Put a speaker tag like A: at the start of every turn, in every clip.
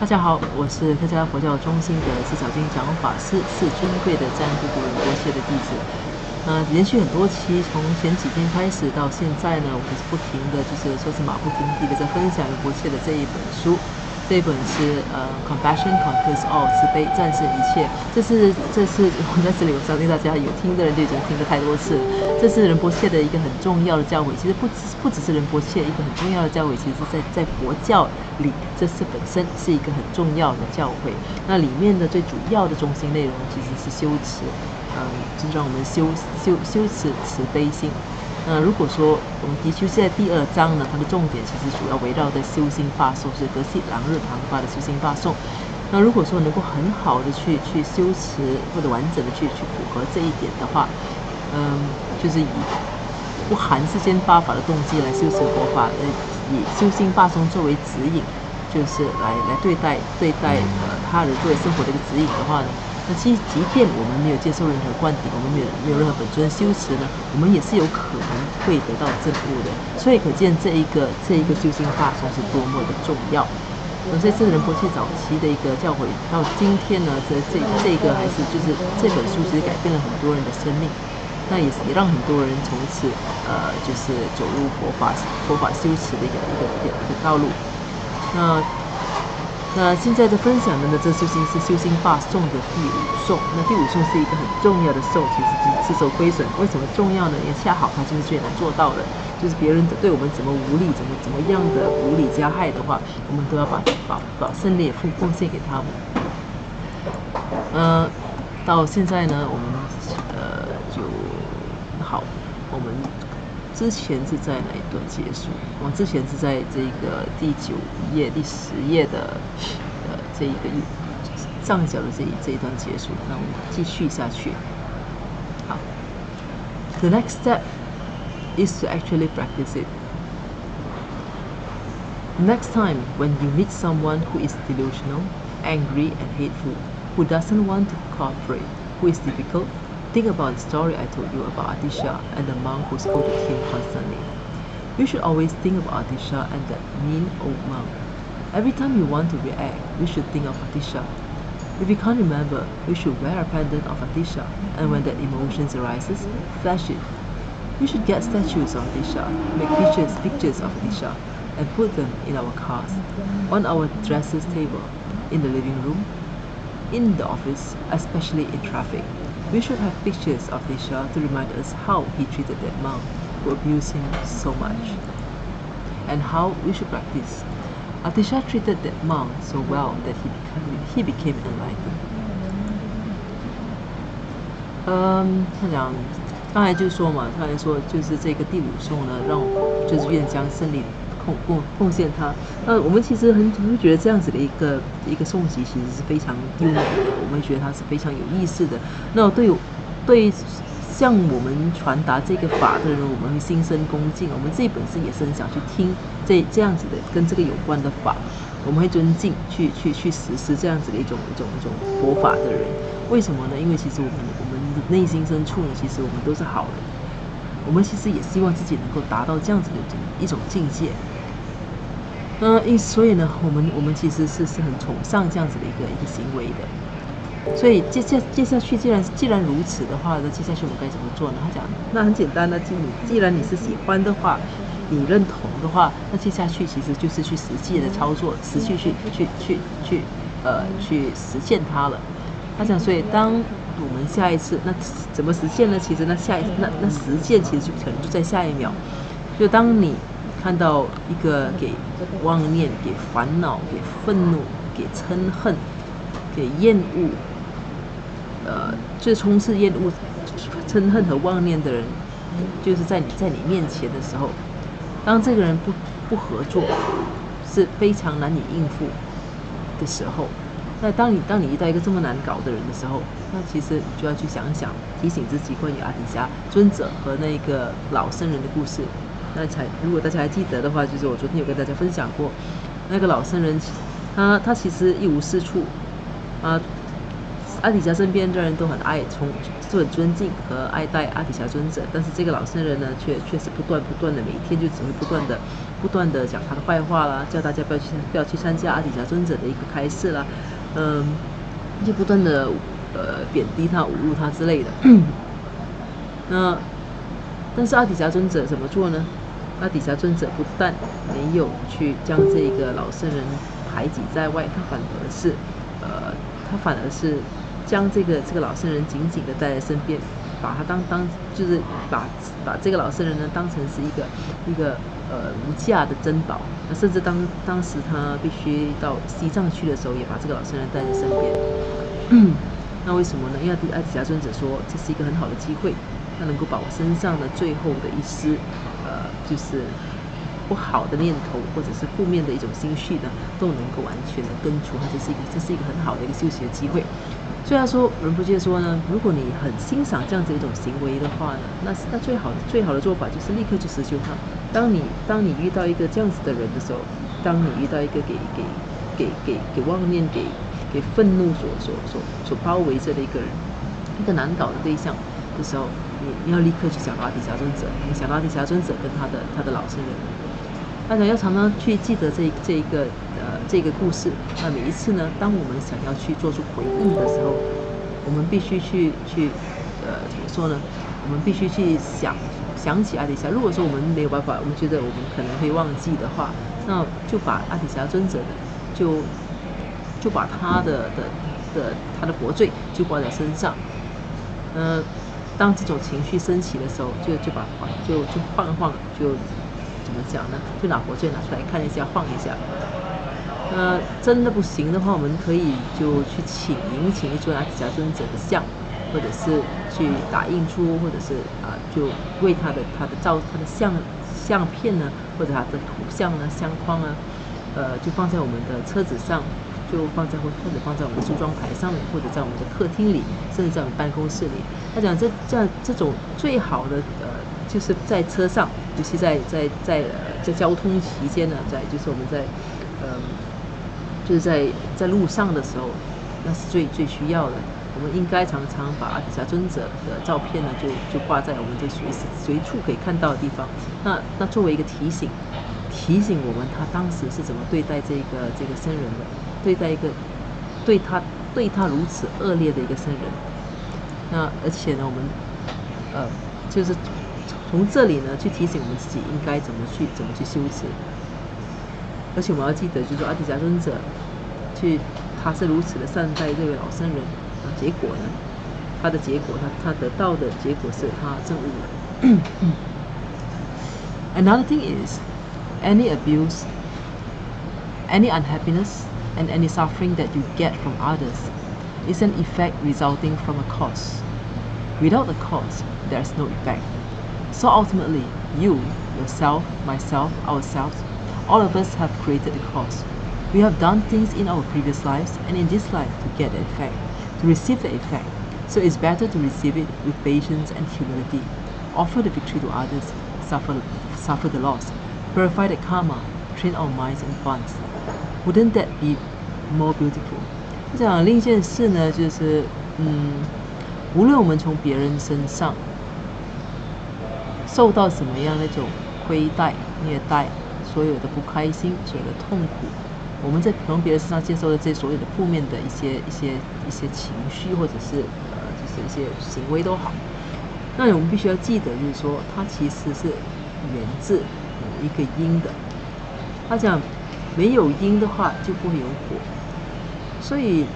A: 大家好，我是客家佛教中心的释小金讲法师，是尊贵的占卜古仁波切的弟子。连续很多期，从前几天开始到现在呢，我们是不停的，就是说是马不停蹄的在分享仁波切的这一本书。这一本是Compassion Conquers All， 慈悲战胜一切。这是我在这里，我相信大家有听的人就已经听了太多次了。这是仁波切的一个很重要的教诲，其实不只是仁波切一个很重要的教诲，其实是在佛教里，这是本身是一个很重要的教诲。那里面的最主要的中心内容其实是修持，就是让我们修持慈悲心。如果说我们的确是在第2章呢，它的重点其实主要围绕在修心发颂，是德系朗日旁发的修心发颂。那如果说能够很好的去修持，或者完整的去符合这一点的话，就是以不含世间八法的动机来修持佛法，以修心发颂作为指引，就是来对待他人作为生活的一个指引的话呢，那即便我们没有接受任何灌顶，我们没有任何本尊修持呢，我们也是有可能会得到证悟的。所以可见这一个修心发颂是多么的重要。所以这仁波切早期的一个教诲，到今天呢，这个还是就是这本书其实改变了很多人的生命，那也让很多人从此就是走入佛法修持的一个道路。那现在的分享的呢，这修心发颂的第5颂。那第5颂是一个很重要的颂，其实是自受亏损。为什么重要呢？因为恰好它就是最难做到的，就是别人对我们怎么无理，怎么样的无理加害的话，我们都要把胜利奉献给他们。到现在呢，我们就好，我们之前是在哪一段结束？我们之前是在这个第9页、第10页的这一个上角的这一段结束。那我们继续下去。好 ，The next step is to actually practice it. Next time, when you meet someone who is delusional, angry, and hateful, who doesn't want to cooperate, who is difficult, think about the story I told you about Adisha and the monk who scolded him constantly. You should always think of Adisha and that mean old monk. Every time you want to react, you should think of Adisha. If you can't remember, you should wear a pendant of Adisha, and when that emotion arises, flash it. You should get statues of Adisha, make pictures of Adisha, and put them in our cars, on our dresser's table, in the living room, in the office, especially in traffic. We should have pictures of Adisha to remind us how he treated that monk who abused him so much, and how we should practice. Adisha treated that monk so well that he became enlightened. 他讲，刚才就说嘛，他来说就是这个第5颂呢，让就是愿将胜利奉献他。我们其实会觉得这样子的一个颂集其实是非常优美的，我们觉得它是非常有意思的。那对向我们传达这个法的人，我们会心生恭敬。我们自己本身也是很想去听这样子的跟这个有关的法，我们会尊敬去实施这样子的一种佛法的人。为什么呢？因为其实我们内心深处呢，其实我们都是好人，我们其实也希望自己能够达到这样子的一种境界。所以呢，我们其实是很崇尚这样子的一个行为的。所以接下去，既然如此的话，那接下去我们该怎么做呢？他讲，那很简单呢，既然你是喜欢的话，你认同的话，那接下去其实就是去实际的操作，实际去实践它了。他讲，所以当我们下一次，那怎么实践呢？其实那实践其实可能就在下一秒，就当你看到一个给妄念、给烦恼、给愤怒、给嗔恨、给厌恶，最充斥厌恶、嗔恨和妄念的人，就是在你面前的时候，当这个人不合作，是非常难以应付的时候，那当你遇到一个这么难搞的人的时候，那其实你就要去想想，提醒自己关于阿底峡尊者和那个老僧人的故事。如果大家还记得的话，就是我昨天有跟大家分享过，那个老僧人，他其实一无是处，阿底峡身边的人都很爱就很尊敬和爱戴阿底峡尊者，但是这个老圣人呢，却是不断的每天就只会不断的讲他的坏话啦，叫大家不要去参加阿底峡尊者的一个开示啦，就不断的贬低他、侮辱他之类的。但是阿底峡尊者怎么做呢？阿底峡尊者不但没有去将这个老圣人排挤在外，他反而是将这个老圣人紧紧的带在身边，把他就是把这个老圣人呢当成是一个无价的珍宝。甚至当时他必须到西藏去的时候，也把这个老圣人带在身边。那为什么呢？因为阿底峡尊者说这是一个很好的机会，他能够把我身上的最后的一丝就是不好的念头或者是负面的一种心绪呢，都能够完全的根除。这是一个很好的一个休息的机会。所以他说，仁波切说呢，如果你很欣赏这样子一种行为的话呢，那最好的做法就是立刻去实修它。当你遇到一个这样子的人的时候，当你遇到一个给妄念给愤怒所包围着的一个人，一个难搞的对象的时候，你要立刻去想到阿底峡尊者，你想到阿底峡尊者跟他的老圣人。大家要常常去记得这个故事。那每一次呢，当我们想要去做出回应的时候，我们必须去怎么说呢？我们必须去想起阿底峡。如果说我们没有办法，我们觉得我们可能会忘记的话，那就把阿底峡尊者的就把他的国罪就挂在身上。当这种情绪升起的时候，就晃，怎么讲呢？就拿国罪拿出来看一下，晃一下。真的不行的话，我们可以就去请一尊阿底峡尊者的像，或者是去打印出，或者是就为他的相片呢，或者他的图像呢、相框啊，就放在我们的车子上，或者放在我们的梳妆台上面，或者在我们的客厅里，甚至在我们办公室里。他讲这种最好的就是在车上，尤其在交通期间呢，就是我们就是在路上的时候，那是最需要的。我们应该常常把阿底峡尊者的照片呢，就挂在我们这随处可以看到的地方。那作为一个提醒我们他当时是怎么对待这个僧人的，对待一个对他如此恶劣的一个僧人。那而且呢，我们就是从这里呢去提醒我们自己应该怎么去修持。而且我们要记得，就是说阿底峡尊者他是如此的善待这位老僧人，结果呢，他的结果他得到的结果是他证悟了。Another thing is, any abuse, any unhappiness, and any suffering that you get from others is an effect resulting from a cause. Without the cause, there is no effect. So ultimately, you, yourself, myself, ourselves, all of us have created the cause. We have done things in our previous lives and in this life to get the effect, to receive the effect. So it's better to receive it with patience and humility. Offer the victory to others, suffer the loss, purify the karma, train our minds and funds. Wouldn't that be more beautiful? 这样另一件事呢，就是无论我们从别人身上受到什么样的一种亏待、虐待，所有的不开心、所有的痛苦，我们在从别人身上接受的这些所有的负面的一些情绪，或者是就是一些行为都好，那我们必须要记得，就是说它其实是源自某一个因的。他讲没有因的话就不会有果，所以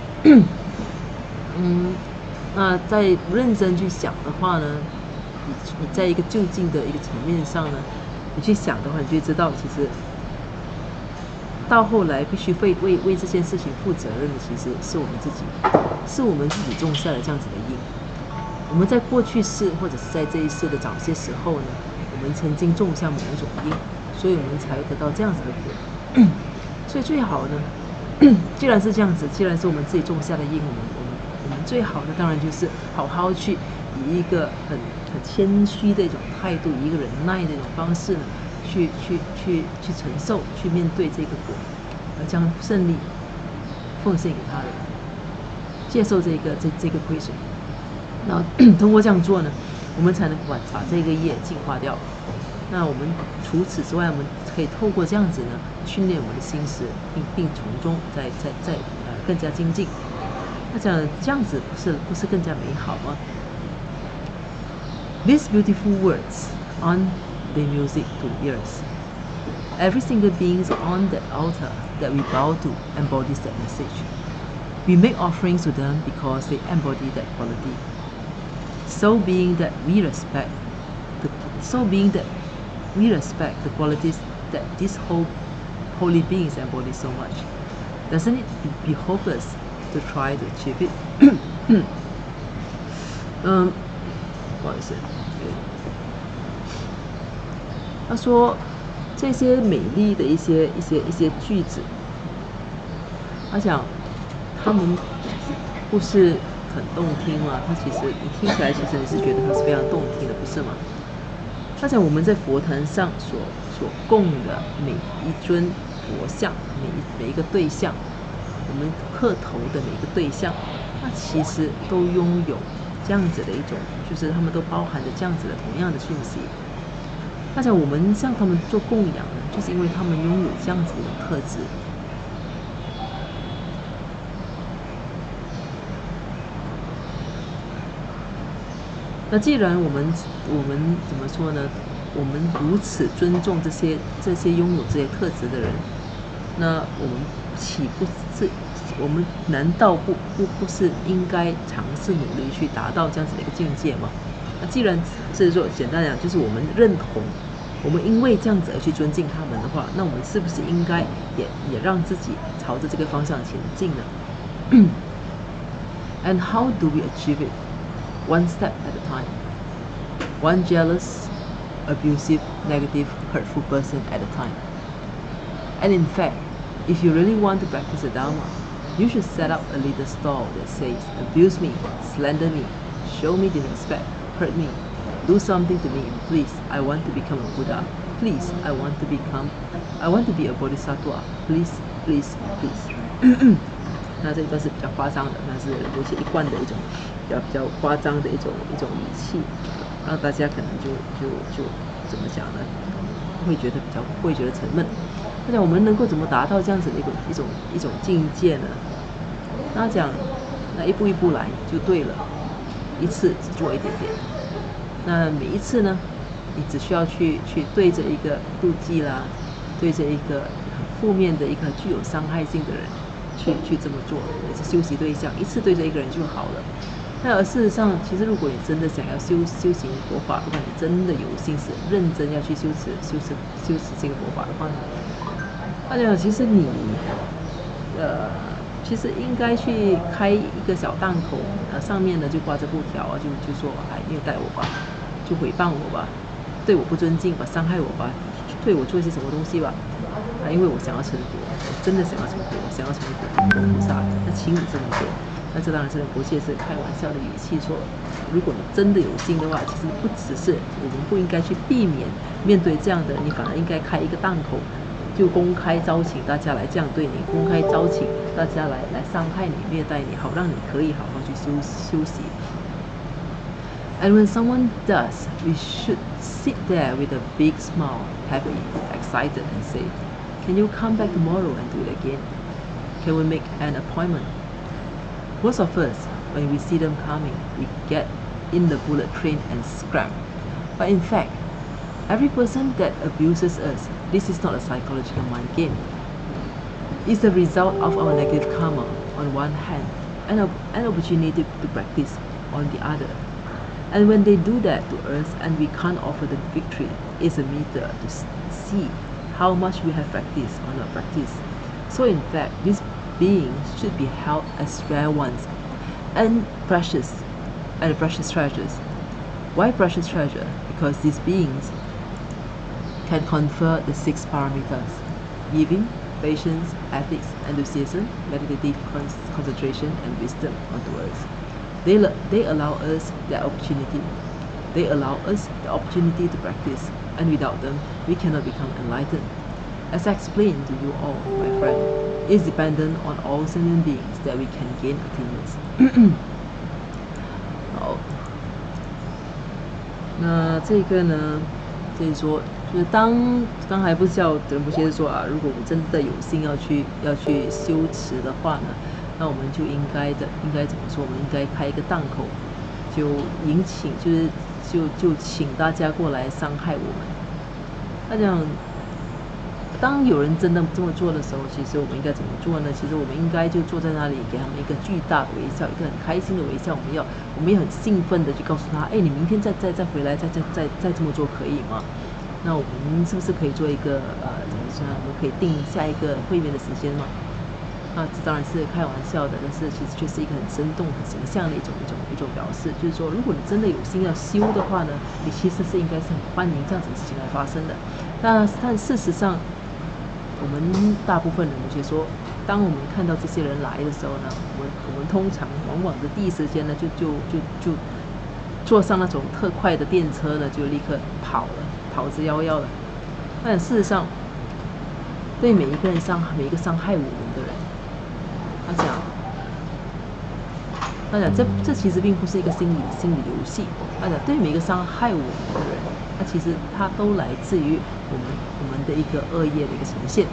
A: 那在认真去想的话呢，你在一个就近的一个层面上呢，你去想的话，你就会知道，其实到后来必须为这件事情负责任的，其实是我们自己种下了这样子的因。我们在过去世或者是在这一世的早些时候呢，我们曾经种下某一种因，所以我们才会得到这样子的果。所以最好呢，既然是这样子，既然是我们自己种下的因，我们最好的当然就是好好去以一个很谦虚的一种态度，以一个忍耐的一种方式呢，去承受，去面对这个果，将胜利奉献给他人，接受这个亏损。那通过这样做呢，我们才能把这个业净化掉。那我们除此之外，我们可以透过这样子呢，训练我们的心识，并从中再更加精进。那这样子不是更加美好吗？ These beautiful words aren't they music to ears? Every single being on that altar that we bow to embodies that message. We make offerings to them because they embody that quality. So being that we respect the qualities that these holy beings embody so much, doesn't it behoove us to try to achieve it? 不好意思，他说这些美丽的一些句子，他讲他们不是很动听吗？他其实你听起来，其实你是觉得它是非常动听的，不是吗？他讲我们在佛坛上所供的每一尊佛像，每一个对象，我们磕头的每一个对象，那其实都拥有这样子的一种，就是他们都包含着这样子的同样的讯息。他讲我们向他们做供养呢，就是因为他们拥有这样子的特质。那既然我们怎么说呢？我们如此尊重这些拥有这些特质的人，那我们难道不是应该尝试努力去达到这样子的一个境界吗？那既然是说简单讲，就是我们认同，我们因为这样子而去尊敬他们的话，那我们是不是应该也让自己朝着这个方向前进呢？And how do we achieve it? One step at a time. One jealous, abusive, negative, hurtful person at a time. And in fact, if you really want to practice the Dharma, you should set up a little stall that says, abuse me, slander me, show me disrespect, hurt me, do something to me, please, I want to become a Buddha, please, I want to be a Bodhisattva, please, please, please. 那这一段是比较夸张的，那是有些一贯的一种比较夸张的一种语气，让大家可能就怎么讲呢？会觉得沉闷。那讲我们能够怎么达到这样子的一种境界呢？那讲那一步一步来就对了，一次只做一点点。那每一次呢，你只需要去对着一个妒忌啦，对着一个很负面的一个具有伤害性的人。去这么做，也是修习对象，一次对着一个人就好了。那而事实上，其实如果你真的想要修行佛法，如果你真的有心思认真要去修持这个佛法的话呢，那讲其实你其实应该去开一个小档口，上面呢就挂着布条啊，就说虐待我吧，就诽谤我吧，对我不尊敬吧，伤害我吧，对我做一些什么东西吧。因为我想要成佛，我真的想要成佛，我想要成佛菩萨，那请你这么做。那这当然是国界是开玩笑的语气说，如果你真的有心的话，其实不只是我们不应该去避免面对这样的，你反而应该开一个档口，就公开招请大家来这样对你，公开招请大家来伤害你、虐待你，好让你可以好好去修习。And when someone does, we should sit there with a big smile, happy, excited, and say, "Can you come back tomorrow and do it again? Can we make an appointment?" Most of us, when we see them coming, we get in the bullet train and scram. But in fact, every person that abuses us, this is not a psychological mind game. It's the result of our negative karma on one hand, and an opportunity to practice on the other. And when they do that to us and we can't offer the victory, it's a meter to see how much we have practiced or not practiced. So in fact, these beings should be held as rare ones and precious treasures. Why precious treasure? Because these beings can confer the 6 paramitas: giving, patience, ethics, enthusiasm, meditative concentration, and wisdom onto us. They allow us the opportunity. They allow us the opportunity to practice, and without them, we cannot become enlightened. As I explained to you all, my friend, it's dependent on all sentient beings that we can gain attainments. 好。那这个呢，就是说，就是刚才不是叫德布先生说啊，如果我们真的有心要去修持的话呢，那我们就应该怎么说？我们应该开一个档口，就请请大家过来伤害我们。那这样，当有人真的这么做的时候，其实我们应该怎么做呢？其实我们应该就坐在那里，给他们一个巨大的微笑，一个很开心的微笑。我们也很兴奋的去告诉他，哎，你明天再回来，再这么做可以吗？那我们是不是可以做一个怎么说？我们可以定下一个会面的时间嘛？啊，这当然是开玩笑的，但是其实却是一个很生动、很形象的一种表示。就是说，如果你真的有心要修的话呢，你其实是应该是很欢迎这样子的事情来发生的。但事实上，我们大部分人就说，当我们看到这些人来的时候呢，我们通常往往的第一时间呢，就坐上那种特快的电车呢，就立刻跑之夭夭了。但事实上，对每一个伤害我们的人，他讲这其实并不是一个心理游戏。他讲对每一个伤害我们的人，那其实它都来自于我们的一个恶业的一个呈现。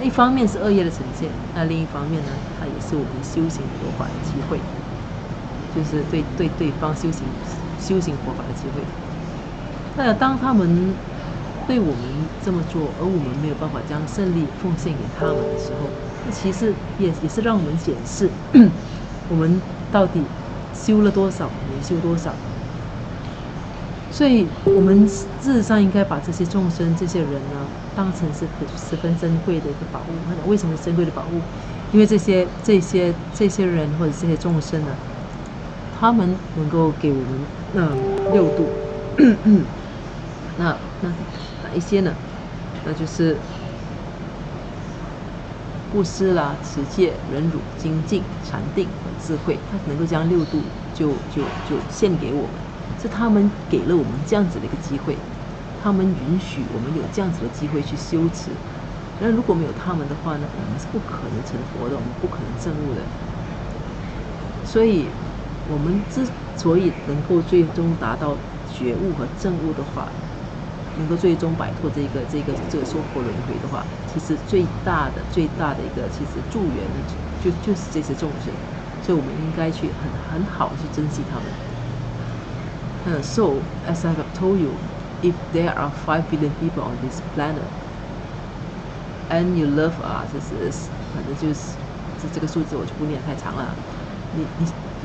A: 一方面是恶业的呈现，那另一方面呢，它也是我们修行佛法的机会，就是对方修行佛法的机会。那当他们对我们这么做，而我们没有办法将胜利奉献给他们的时候，那其实也是让我们检视我们到底修了多少，没修多少。所以，我们事实上应该把这些众生、这些人呢，当成是十分珍贵的一个宝物。为什么是珍贵的宝物？因为这些人或者这些众生呢，他们能够给我们六度。那哪一些呢？那就是布施啦、持戒、忍辱、精进、禅定和智慧，他能够将六度就献给我们，是他们给了我们这样子的一个机会，他们允许我们有这样子的机会去修持。那如果没有他们的话呢，我们是不可能成佛的，我们不可能证悟的。所以，我们之所以能够最终达到觉悟和证悟的话，能够最终摆脱这个娑婆轮回的话，其实最大的一个其实助缘就是这些众生，所以我们应该去很好去珍惜他们。So as I have told you, if there are 5 billion people on this planet, and you love 反正就是这个数字我就不念太长了。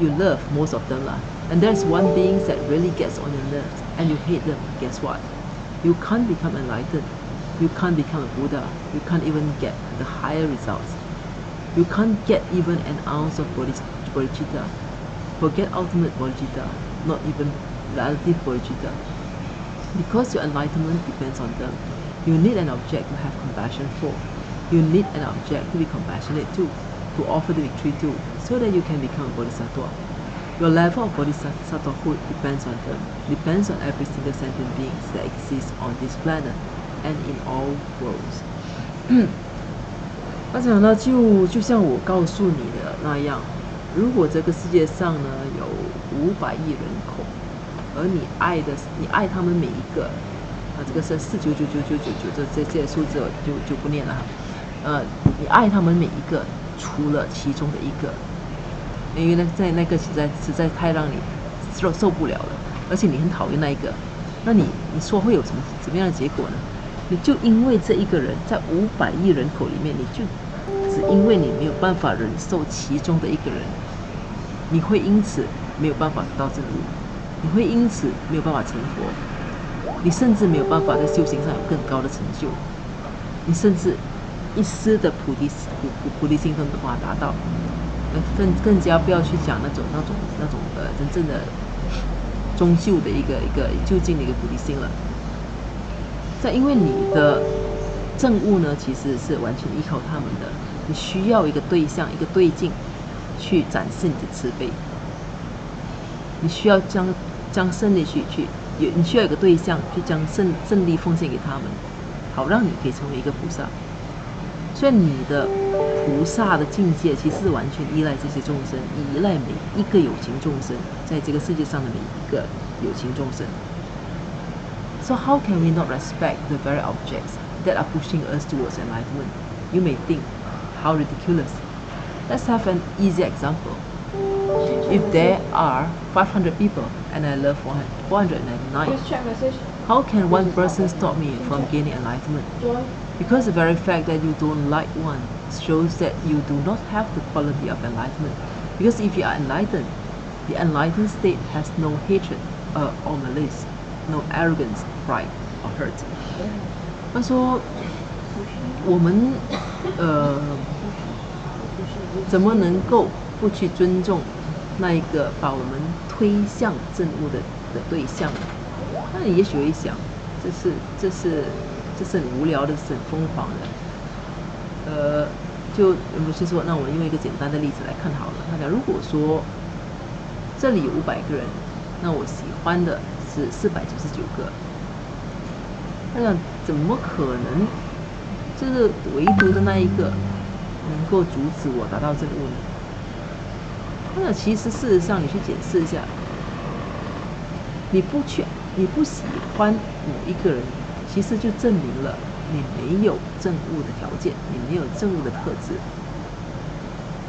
A: You love most of them and there's one being that really gets on your nerves, and you hate them. Guess what? You can't become enlightened. You can't become a Buddha. You can't even get the higher results. You can't get even an ounce of bodhicitta. Forget ultimate bodhicitta, not even relative bodhicitta. Because your enlightenment depends on them. You need an object to have compassion for. You need an object to be compassionate to offer the victory to, so that you can become a bodhisattva. Your level of bodhisattvahood depends on them, depends on every single sentient being that exists on this planet and in all worlds. 他讲呢，就像我告诉你的那样，如果这个世界上呢有500亿人口，而你爱他们每一个，这个是4999999这些数字就不念了哈。你爱他们每一个，除了其中的一个。因为在那个实在太让你受不了了，而且你很讨厌那一个，那你说会有什么样的结果呢？你就因为这一个人在500亿人口里面，你就只因为你没有办法忍受其中的一个人，你会因此没有办法得到证悟，你会因此没有办法成佛，你甚至没有办法在修行上有更高的成就，你甚至一丝的菩提心都没有办法达到。更加不要去讲那种真正的终究的一个究竟的一个菩提心了。因为你的证悟呢，其实是完全依靠他们的，你需要一个对象、一个对境去展示你的慈悲，你需要将胜利你需要有个对象去将胜利奉献给他们，好让你可以成为一个菩萨。所以你的菩萨的境界其实是完全依赖这些众生，依赖每一个有情众生，在这个世界上的每一个有情众生。So how can we not respect the very objects that are pushing us towards enlightenment? You may think, how ridiculous. Let's have an easy example. If there are 500 people and I love 499, how can one person stop me from gaining enlightenment? Because the very fact that you don't like one shows that you do not have the quality of enlightenment. Because if you are enlightened, the enlightened state has no hatred or malice, no arrogance, pride, or hurt. 他说，我们怎么能够不去尊重那一个把我们推向正悟的对象呢？那你也许会想，这是很无聊的，是很疯狂的。就有些说，那我们用一个简单的例子来看好了。他讲，如果说这里有500个人，那我喜欢的是499个。他讲，怎么可能？这个唯独的那一个能够阻止我达到正悟呢？那其实事实上，你去检视一下，你不喜欢某一个人，其实就证明了你没有正悟的条件，你没有正悟的特质。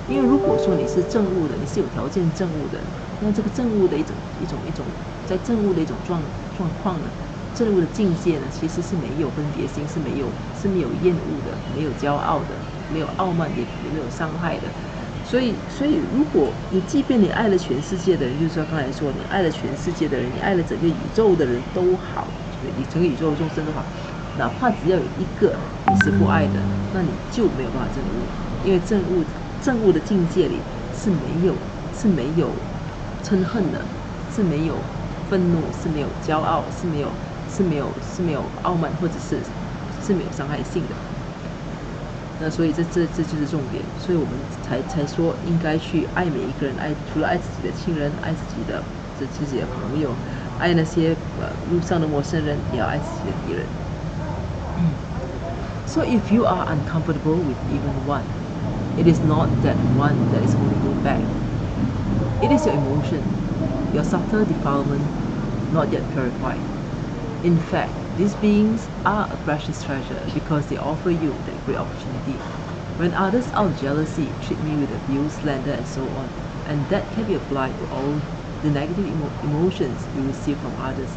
A: 因为如果说你是正悟的，你是有条件正悟的，那这个正悟的一种在正悟的一种状况呢，正悟的境界呢，其实是没有分别心，是没有厌恶的，没有骄傲的，没有傲慢，也没有伤害的。所以，如果你即便你爱了全世界的人，就是说刚才说你爱了全世界的人，你爱了整个宇宙的人都好，你整个宇宙的众生都好，哪怕只要有一个你是不爱的，那你就没有办法证悟，因为正悟的境界里是没有嗔恨的，是没有愤怒，是没有骄傲，是没有傲慢，或者是没有伤害性的。那所以这就是重点，所以我们才说应该去爱每一个人，除了爱自己的亲人，爱自己的朋友，爱那些路上的陌生人，也要爱自己的敌人。So if you are uncomfortable with even one, it is not that one that is holding you back. It is your emotion, your subtle defilement, not yet purified. In fact, these beings are a precious treasure because they offer you that great opportunity. When others out of jealousy treat me with abuse, slander, and so on, and that can be applied to all the negative emotions you receive from others,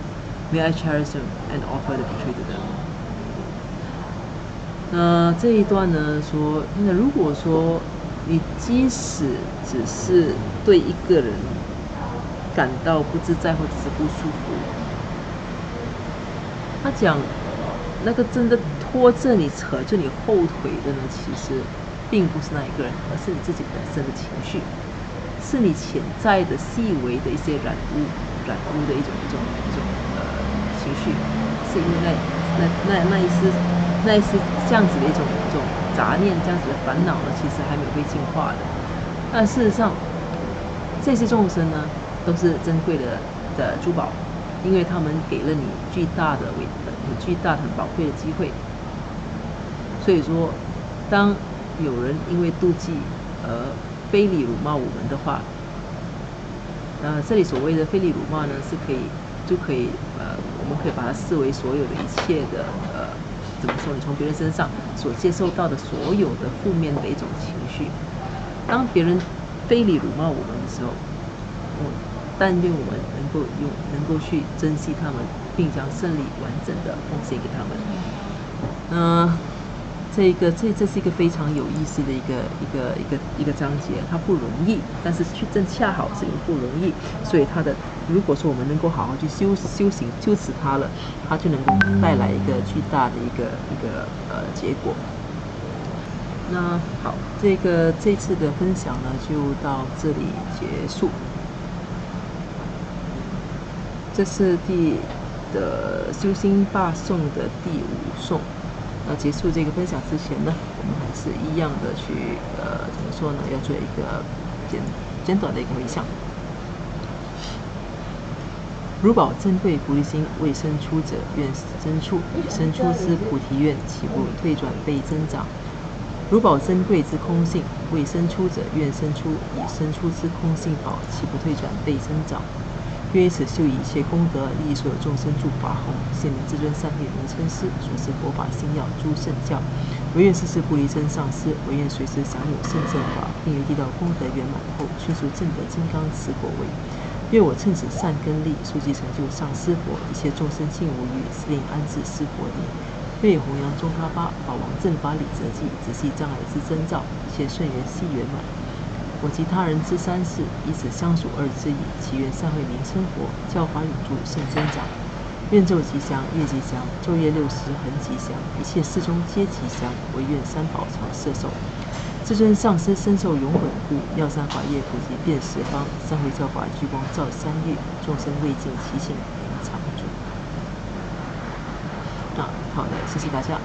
A: may I cherish them and offer the victory to them. 这一段呢说，那如果说你即使只是对一个人感到不自在或者是不舒服，他讲那个真的拖着你、扯着你后腿的呢，其实并不是那一个人，而是你自己本身的情绪，是你潜在的细微的一些染污的一种情绪，是因为那一丝这样子的一种杂念，这样子的烦恼呢，其实还没有被净化的。但事实上，这些众生呢，都是珍贵的珠宝，因为他们给了你巨大的、很宝贵的机会。所以说，当有人因为妒忌而非礼辱骂我们的话，这里所谓的非礼辱骂呢，我们可以把它视为所有的一切的怎么说？你从别人身上所接受到的所有的负面的一种情绪，当别人非礼辱骂我们的时候，但愿我们能够去珍惜他们，并将胜利完整的奉献给他们。这是一个非常有意思的一个章节，它不容易，但是正恰好是因为不容易，所以如果说我们能够好好去修行修持它了，它就能够带来一个巨大的一个结果。那好，这次的分享呢就到这里结束。这是修心霸颂的第5颂。那结束这个分享之前呢，我们还是一样的去怎么说呢？要做一个简短的一个回向。如宝珍贵菩提心未生出者，愿生出；已生出之菩提愿，岂不退转倍增长？如宝珍贵之空性，未生出者愿生出，以生出之空性宝，岂不退转倍增长？愿以此修以一切功德，利益所有众生诸法弘。现令至尊三昧名称师，所示佛法心要诸圣教。唯愿世世不离真上师，唯愿随时享有圣正法，并于地道功德圆满后，迅速证得金刚持果位。愿我趁此善根力，速即成就上师佛，一切众生尽无余，是令安置师佛力。愿以弘扬中他巴法王正法理则记，直系障碍之征兆，一切顺缘悉圆满。我及他人之三世，以此相属二之意，祈愿善慧名称佛，教法永驻圣增长。愿昼吉祥，夜吉祥，昼夜60恒吉祥，一切事中皆吉祥。唯愿三宝常摄受。至尊上师深受永稳护，妙善法业普及遍十方，三回教法聚光照三月，众生未尽其性，常住。好的，谢谢大家。